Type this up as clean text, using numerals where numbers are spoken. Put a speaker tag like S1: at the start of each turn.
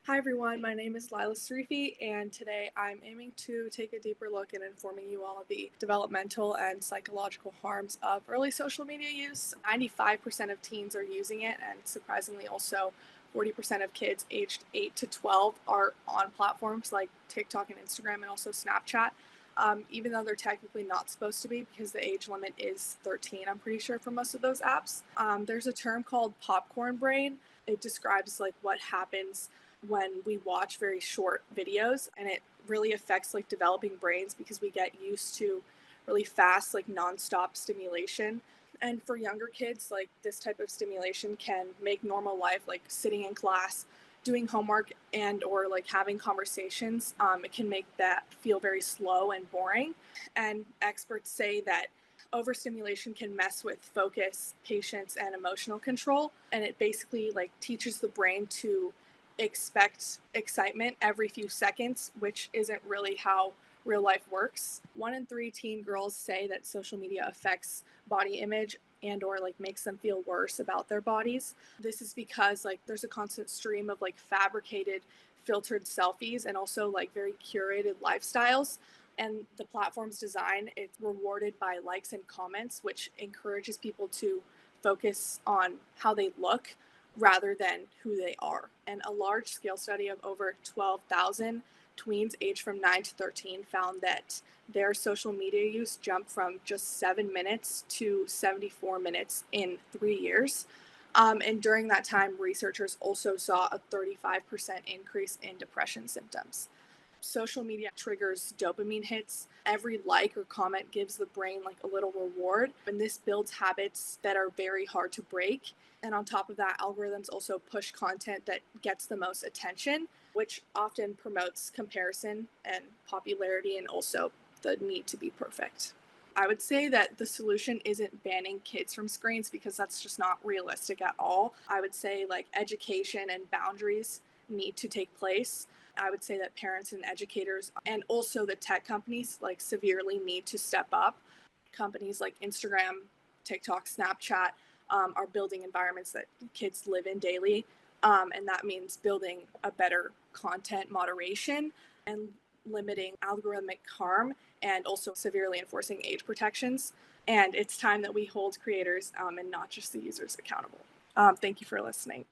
S1: Hi everyone, my name is Lila, and today I'm aiming to take a deeper look at informing you all of the developmental and psychological harms of early social media use. 95% of teens are using it, and surprisingly, also 40% of kids aged 8 to 12 are on platforms like TikTok and Instagram and also Snapchat. Even though they're technically not supposed to be because the age limit is 13, I'm pretty sure, for most of those apps. There's a term called popcorn brain. It describes like what happens when we watch very short videos, and it really affects like developing brains because we get used to really fast like nonstop stimulation. And for younger kids, like this type of stimulation can make normal life, like sitting in class, doing homework, and or like having conversations, it can make that feel very slow and boring. And experts say that overstimulation can mess with focus, patience, and emotional control, and it basically like teaches the brain to expect excitement every few seconds, which isn't really how real life works. 1 in 3 teen girls say that social media affects body image and or like makes them feel worse about their bodies. This is because like there's a constant stream of like fabricated filtered selfies and also like very curated lifestyles, and the platform's design, it's rewarded by likes and comments, which encourages people to focus on how they look rather than who they are. And a large scale study of over 12,000 tweens aged from 9 to 13 found that their social media use jumped from just 7 minutes to 74 minutes in 3 years. And during that time, researchers also saw a 35% increase in depression symptoms. Social media triggers dopamine hits. Every like or comment gives the brain like a little reward, and this builds habits that are very hard to break. And on top of that, algorithms also push content that gets the most attention, which often promotes comparison and popularity and also the need to be perfect. I would say that the solution isn't banning kids from screens because that's just not realistic at all. I would say like education and boundaries need to take place. I would say that parents and educators and also the tech companies like severely need to step up. Companies like Instagram, TikTok, Snapchat are building environments that kids live in daily. And that means building a better content moderation and limiting algorithmic harm and also severely enforcing age protections. And it's time that we hold creators and not just the users accountable. Thank you for listening.